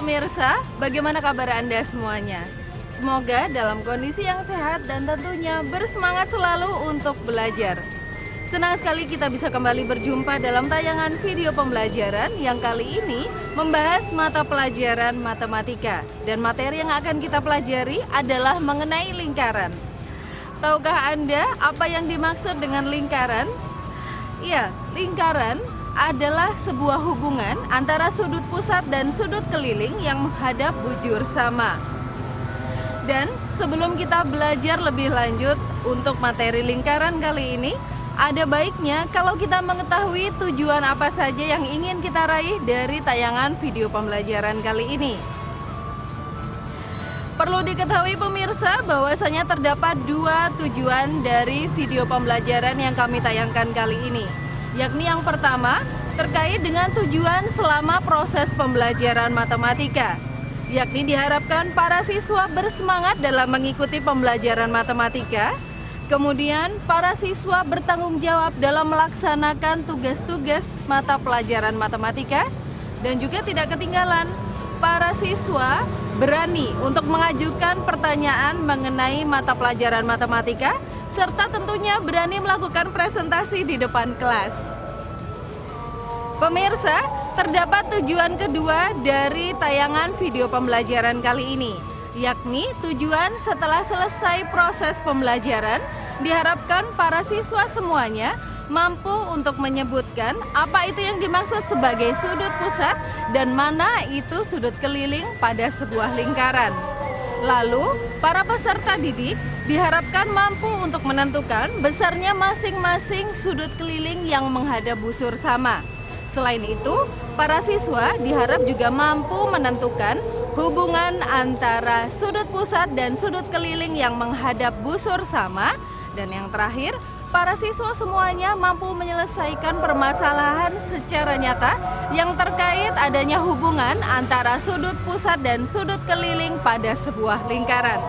pemirsa, bagaimana kabar Anda semuanya? Semoga dalam kondisi yang sehat dan tentunya bersemangat selalu untuk belajar. Senang sekali kita bisa kembali berjumpa dalam tayangan video pembelajaran yang kali ini membahas mata pelajaran matematika. Dan materi yang akan kita pelajari adalah mengenai lingkaran. Tahukah Anda apa yang dimaksud dengan lingkaran? Ya, lingkaran adalah sebuah hubungan antara sudut pusat dan sudut keliling yang menghadap bujur sama. Dan sebelum kita belajar lebih lanjut untuk materi lingkaran kali ini, ada baiknya kalau kita mengetahui tujuan apa saja yang ingin kita raih dari tayangan video pembelajaran kali ini. Perlu diketahui pemirsa bahwasanya terdapat dua tujuan dari video pembelajaran yang kami tayangkan kali ini. Yakni yang pertama, terkait dengan tujuan selama proses pembelajaran matematika. Yakni diharapkan para siswa bersemangat dalam mengikuti pembelajaran matematika. Kemudian, para siswa bertanggung jawab dalam melaksanakan tugas-tugas mata pelajaran matematika. Dan juga tidak ketinggalan, para siswa berani untuk mengajukan pertanyaan mengenai mata pelajaran matematika, serta tentunya berani melakukan presentasi di depan kelas. Pemirsa, terdapat tujuan kedua dari tayangan video pembelajaran kali ini, yakni tujuan setelah selesai proses pembelajaran, diharapkan para siswa semuanya mampu untuk menyebutkan apa itu yang dimaksud sebagai sudut pusat dan mana itu sudut keliling pada sebuah lingkaran. Lalu, para peserta didik diharapkan mampu untuk menentukan besarnya masing-masing sudut keliling yang menghadap busur sama. Selain itu, para siswa diharap juga mampu menentukan hubungan antara sudut pusat dan sudut keliling yang menghadap busur sama. Dan yang terakhir, para siswa semuanya mampu menyelesaikan permasalahan secara nyata yang terkait adanya hubungan antara sudut pusat dan sudut keliling pada sebuah lingkaran.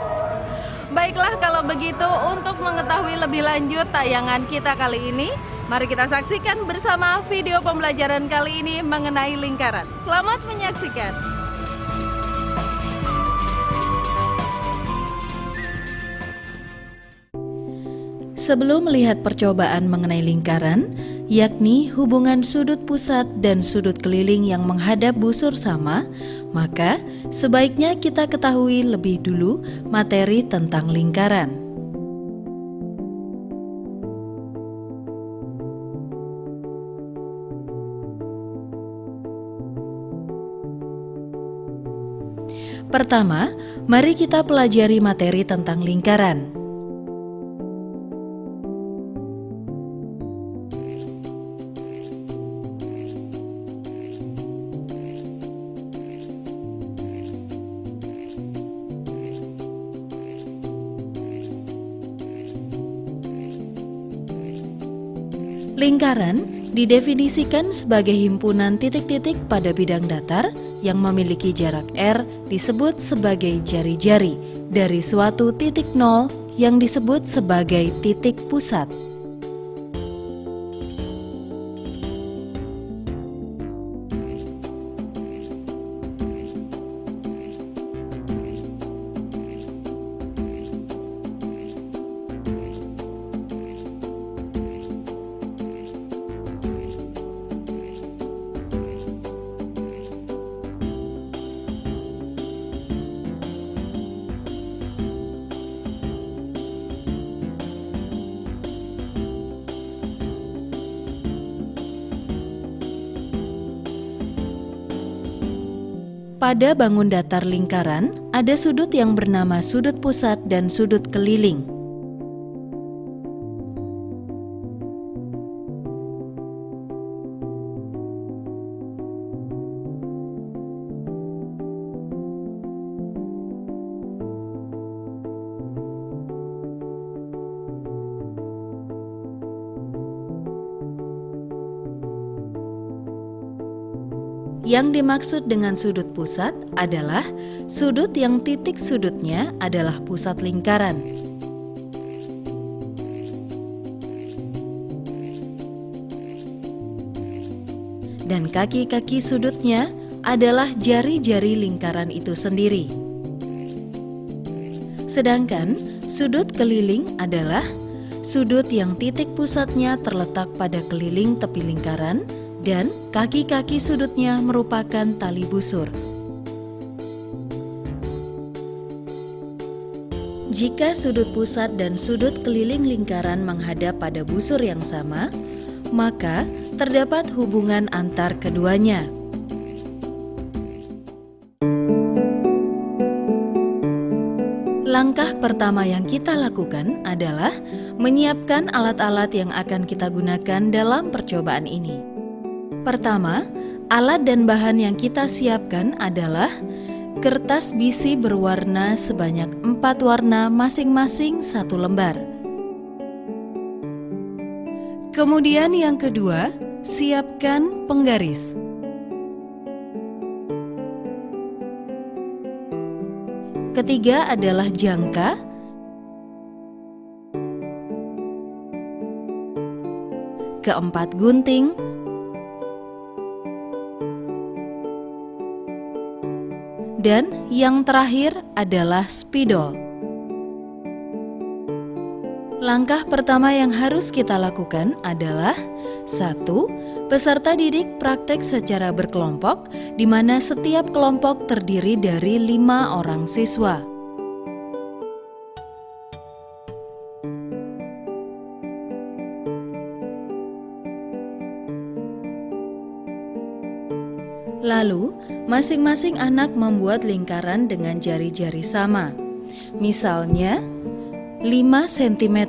Baiklah, kalau begitu untuk mengetahui lebih lanjut tayangan kita kali ini, mari kita saksikan bersama video pembelajaran kali ini mengenai lingkaran. Selamat menyaksikan. Sebelum melihat percobaan mengenai lingkaran, yakni hubungan sudut pusat dan sudut keliling yang menghadap busur sama, maka sebaiknya kita ketahui lebih dulu materi tentang lingkaran. Pertama, mari kita pelajari materi tentang lingkaran. Lingkaran didefinisikan sebagai himpunan titik-titik pada bidang datar yang memiliki jarak R disebut sebagai jari-jari dari suatu titik nol yang disebut sebagai titik pusat. Pada bangun datar lingkaran, ada sudut yang bernama sudut pusat dan sudut keliling. Yang dimaksud dengan sudut pusat adalah sudut yang titik sudutnya adalah pusat lingkaran. Dan kaki-kaki sudutnya adalah jari-jari lingkaran itu sendiri. Sedangkan sudut keliling adalah sudut yang titik pusatnya terletak pada keliling tepi lingkaran dan kaki-kaki sudutnya merupakan tali busur. Jika sudut pusat dan sudut keliling lingkaran menghadap pada busur yang sama, maka terdapat hubungan antar keduanya. Langkah pertama yang kita lakukan adalah menyiapkan alat-alat yang akan kita gunakan dalam percobaan ini. Pertama, alat dan bahan yang kita siapkan adalah kertas bisi berwarna sebanyak 4 warna masing-masing 1 lembar. Kemudian yang kedua, siapkan penggaris. Ketiga adalah jangka. Keempat, gunting. Dan yang terakhir adalah spidol. Langkah pertama yang harus kita lakukan adalah 1. Peserta didik praktek secara berkelompok, di mana setiap kelompok terdiri dari 5 orang siswa. Lalu, masing-masing anak membuat lingkaran dengan jari-jari sama. Misalnya, 5 cm,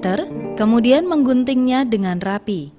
kemudian mengguntingnya dengan rapi.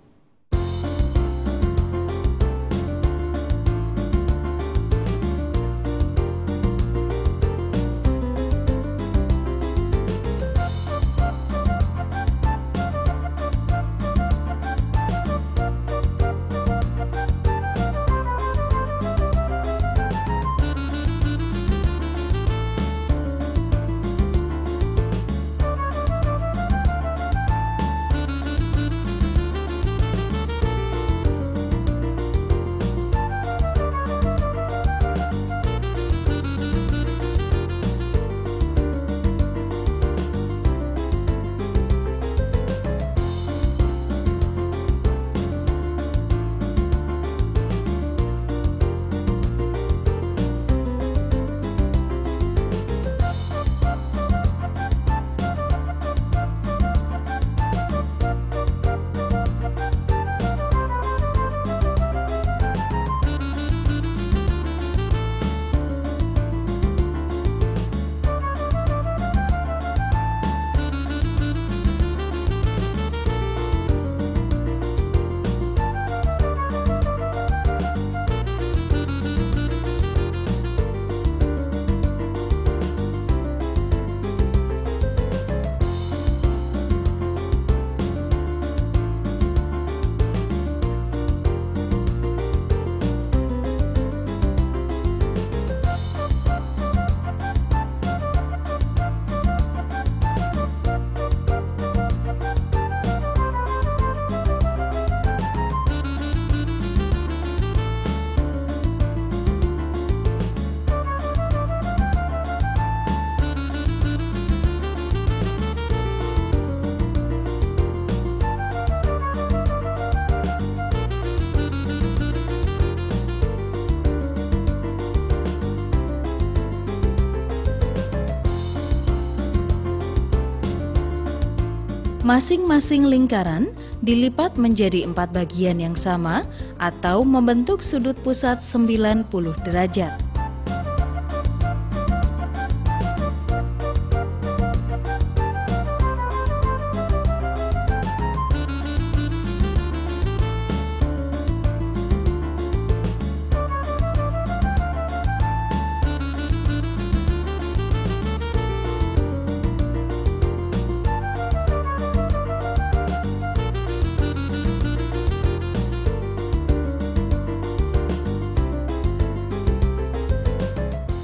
Masing-masing lingkaran dilipat menjadi 4 bagian yang sama atau membentuk sudut pusat 90 derajat.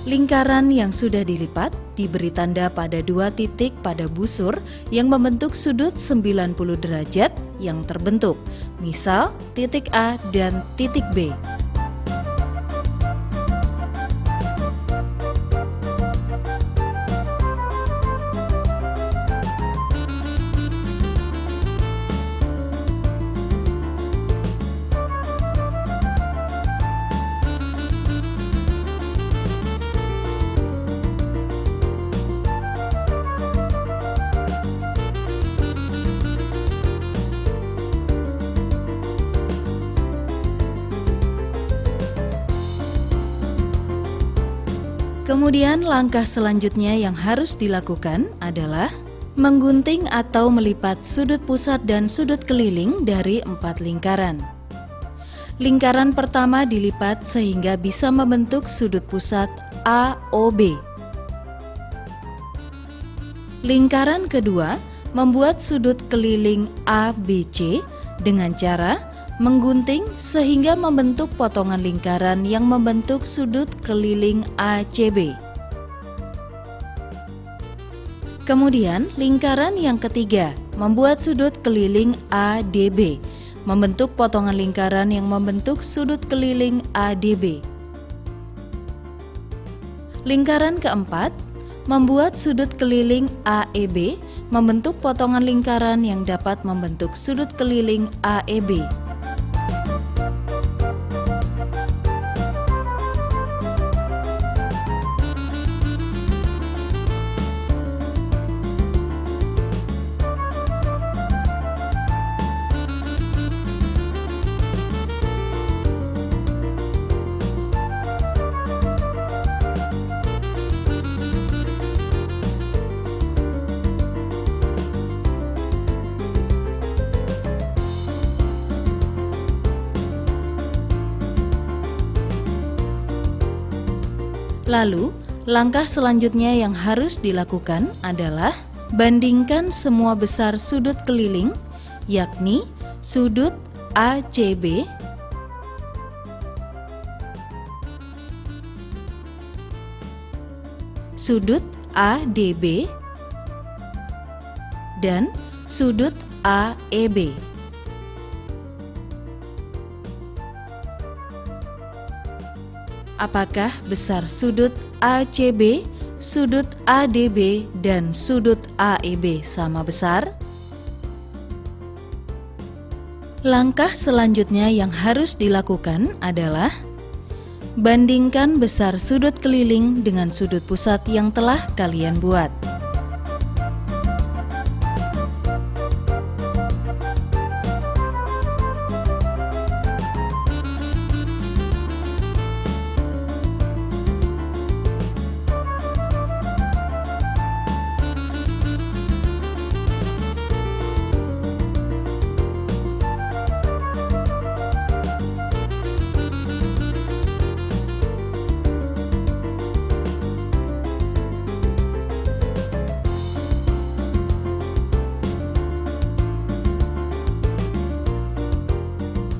Lingkaran yang sudah dilipat diberi tanda pada 2 titik pada busur yang membentuk sudut 90 derajat yang terbentuk, misal titik A dan titik B. Kemudian langkah selanjutnya yang harus dilakukan adalah menggunting atau melipat sudut pusat dan sudut keliling dari 4 lingkaran. Lingkaran pertama dilipat sehingga bisa membentuk sudut pusat AOB. Lingkaran kedua membuat sudut keliling ABC dengan cara menggunting sehingga membentuk potongan lingkaran yang membentuk sudut keliling ACB. Kemudian lingkaran yang ketiga membuat sudut keliling ADB, membentuk potongan lingkaran yang membentuk sudut keliling ADB. Lingkaran keempat membuat sudut keliling AEB, membentuk potongan lingkaran yang dapat membentuk sudut keliling AEB. Lalu, langkah selanjutnya yang harus dilakukan adalah bandingkan semua besar sudut keliling, yakni sudut ACB, sudut ADB, dan sudut AEB. Apakah besar sudut ACB, sudut ADB, dan sudut AEB sama besar? Langkah selanjutnya yang harus dilakukan adalah bandingkan besar sudut keliling dengan sudut pusat yang telah kalian buat.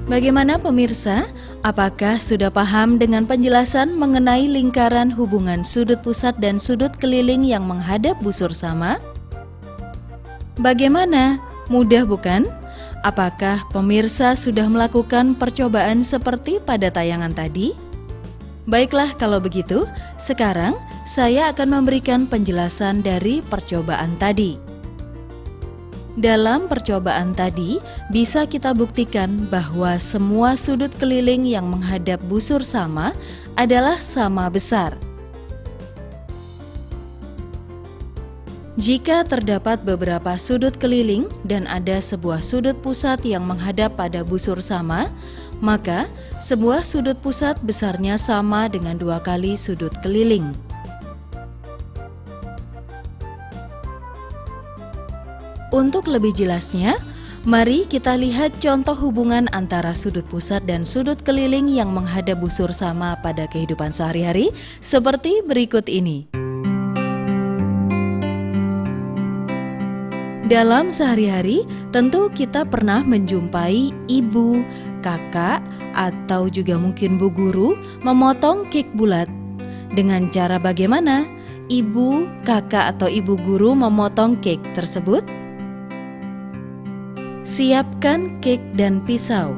Bagaimana pemirsa? Apakah sudah paham dengan penjelasan mengenai lingkaran hubungan sudut pusat dan sudut keliling yang menghadap busur sama? Bagaimana? Mudah bukan? Apakah pemirsa sudah melakukan percobaan seperti pada tayangan tadi? Baiklah kalau begitu, sekarang saya akan memberikan penjelasan dari percobaan tadi. Dalam percobaan tadi, bisa kita buktikan bahwa semua sudut keliling yang menghadap busur sama adalah sama besar. Jika terdapat beberapa sudut keliling dan ada sebuah sudut pusat yang menghadap pada busur sama, maka sebuah sudut pusat besarnya sama dengan 2 kali sudut keliling. Untuk lebih jelasnya, mari kita lihat contoh hubungan antara sudut pusat dan sudut keliling yang menghadap busur sama pada kehidupan sehari-hari seperti berikut ini. Dalam sehari-hari, tentu kita pernah menjumpai ibu, kakak, atau juga mungkin bu guru memotong cake bulat. Dengan cara bagaimana ibu, kakak, atau ibu guru memotong cake tersebut? Siapkan cake dan pisau.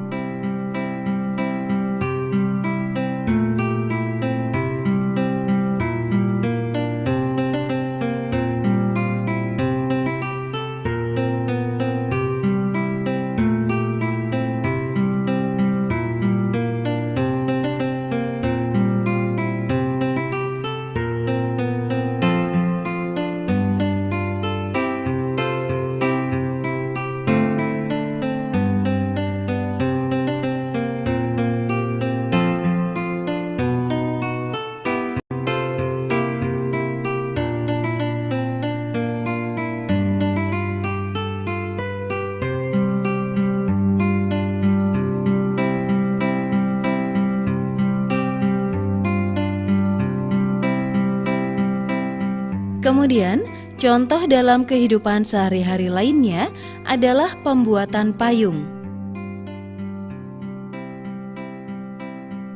Kemudian, contoh dalam kehidupan sehari-hari lainnya adalah pembuatan payung.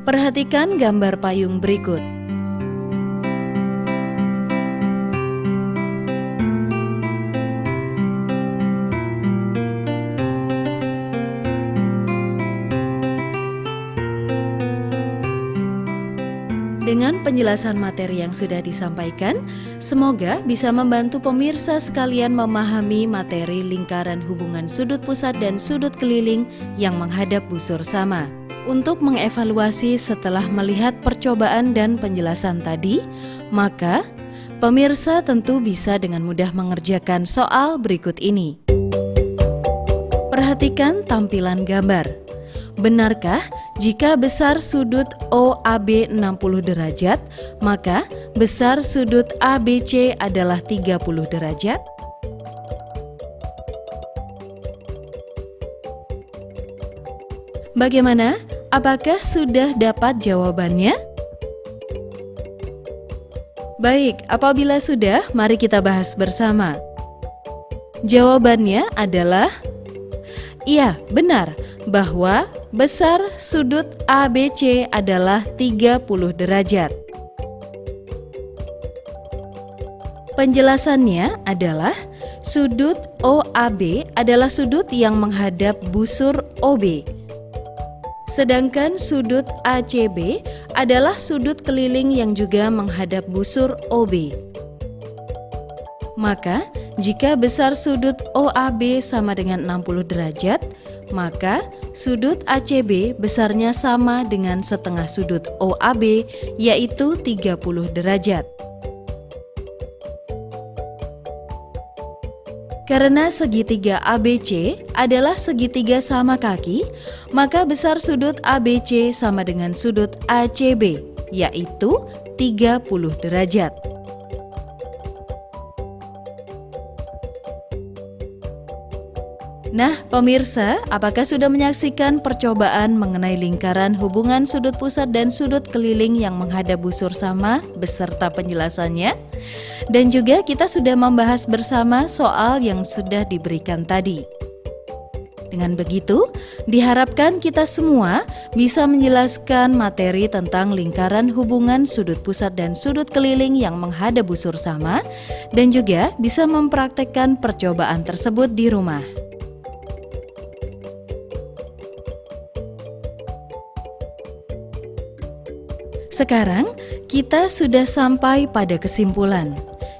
Perhatikan gambar payung berikut. Dengan penjelasan materi yang sudah disampaikan, semoga bisa membantu pemirsa sekalian memahami materi lingkaran hubungan sudut pusat dan sudut keliling yang menghadap busur sama. Untuk mengevaluasi setelah melihat percobaan dan penjelasan tadi, maka pemirsa tentu bisa dengan mudah mengerjakan soal berikut ini. Perhatikan tampilan gambar. Benarkah jika besar sudut OAB 60 derajat, maka besar sudut ABC adalah 30 derajat? Bagaimana? Apakah sudah dapat jawabannya? Baik, apabila sudah, mari kita bahas bersama. Jawabannya adalah iya, benar bahwa besar sudut ABC adalah 30 derajat. Penjelasannya adalah sudut OAB adalah sudut yang menghadap busur OB. Sedangkan sudut ACB adalah sudut keliling yang juga menghadap busur OB. Maka, jika besar sudut OAB sama dengan 60 derajat, maka sudut ACB besarnya sama dengan setengah sudut OAB, yaitu 30 derajat. Karena segitiga ABC adalah segitiga sama kaki, maka besar sudut ABC sama dengan sudut ACB, yaitu 30 derajat. Nah, pemirsa, apakah sudah menyaksikan percobaan mengenai lingkaran hubungan sudut pusat dan sudut keliling yang menghadap busur sama beserta penjelasannya? Dan juga kita sudah membahas bersama soal yang sudah diberikan tadi. Dengan begitu, diharapkan kita semua bisa menjelaskan materi tentang lingkaran hubungan sudut pusat dan sudut keliling yang menghadap busur sama dan juga bisa mempraktekkan percobaan tersebut di rumah. Sekarang, kita sudah sampai pada kesimpulan,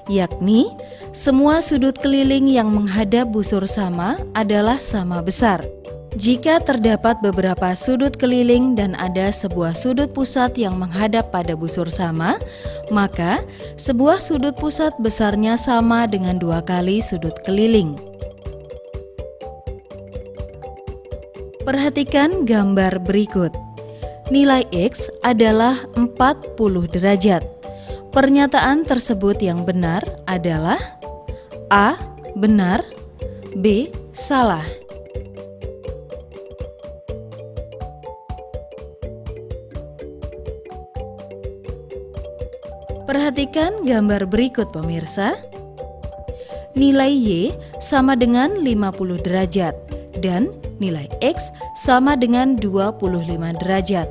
yakni semua sudut keliling yang menghadap busur sama adalah sama besar. Jika terdapat beberapa sudut keliling dan ada sebuah sudut pusat yang menghadap pada busur sama, maka sebuah sudut pusat besarnya sama dengan 2 kali sudut keliling. Perhatikan gambar berikut. Nilai X adalah 40 derajat. Pernyataan tersebut yang benar adalah A. Benar, B. Salah. Perhatikan gambar berikut, pemirsa. Nilai Y sama dengan 50 derajat dan nilai X sama dengan 25 derajat.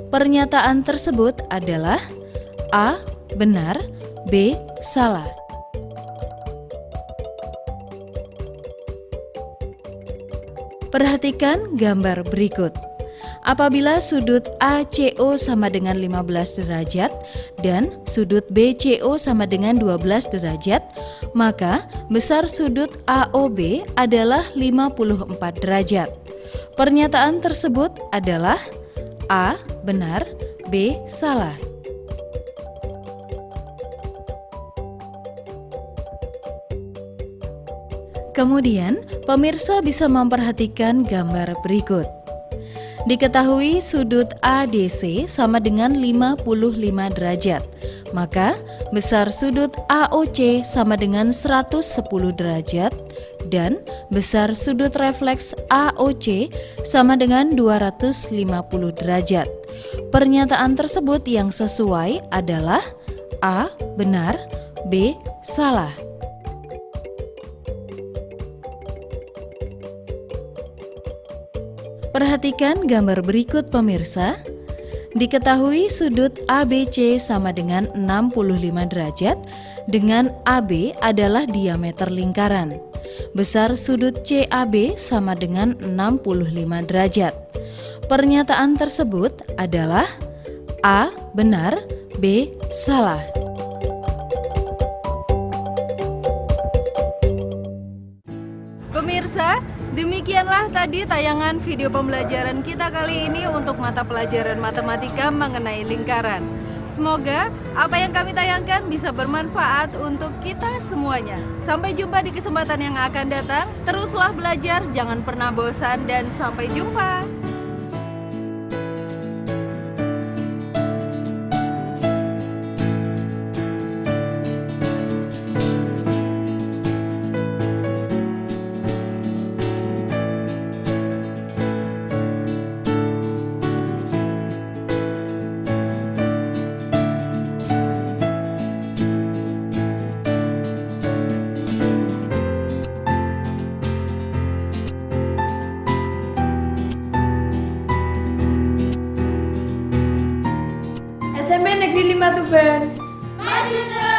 Pernyataan tersebut adalah A. Benar, B. Salah. Perhatikan gambar berikut. Apabila sudut ACO sama dengan 15 derajat dan sudut BCO sama dengan 12 derajat, maka besar sudut AOB adalah 54 derajat. Pernyataan tersebut adalah A. Benar, B. Salah. Kemudian, pemirsa bisa memperhatikan gambar berikut. Diketahui sudut ADC sama dengan 55 derajat, maka besar sudut AOC sama dengan 110 derajat dan besar sudut refleks AOC sama dengan 250 derajat. Pernyataan tersebut yang sesuai adalah A. Benar, B. Salah. Perhatikan gambar berikut pemirsa. Diketahui sudut ABC sama dengan 65 derajat dengan AB adalah diameter lingkaran. Besar sudut CAB sama dengan 65 derajat. Pernyataan tersebut adalah A. Benar, B. Salah. Pemirsa, demikianlah tadi tayangan video pembelajaran kita kali ini untuk mata pelajaran matematika mengenai lingkaran. Semoga apa yang kami tayangkan bisa bermanfaat untuk kita semuanya. Sampai jumpa di kesempatan yang akan datang. Teruslah belajar, jangan pernah bosan, dan sampai jumpa. SMP Negeri 5 Tuban. Maju terus!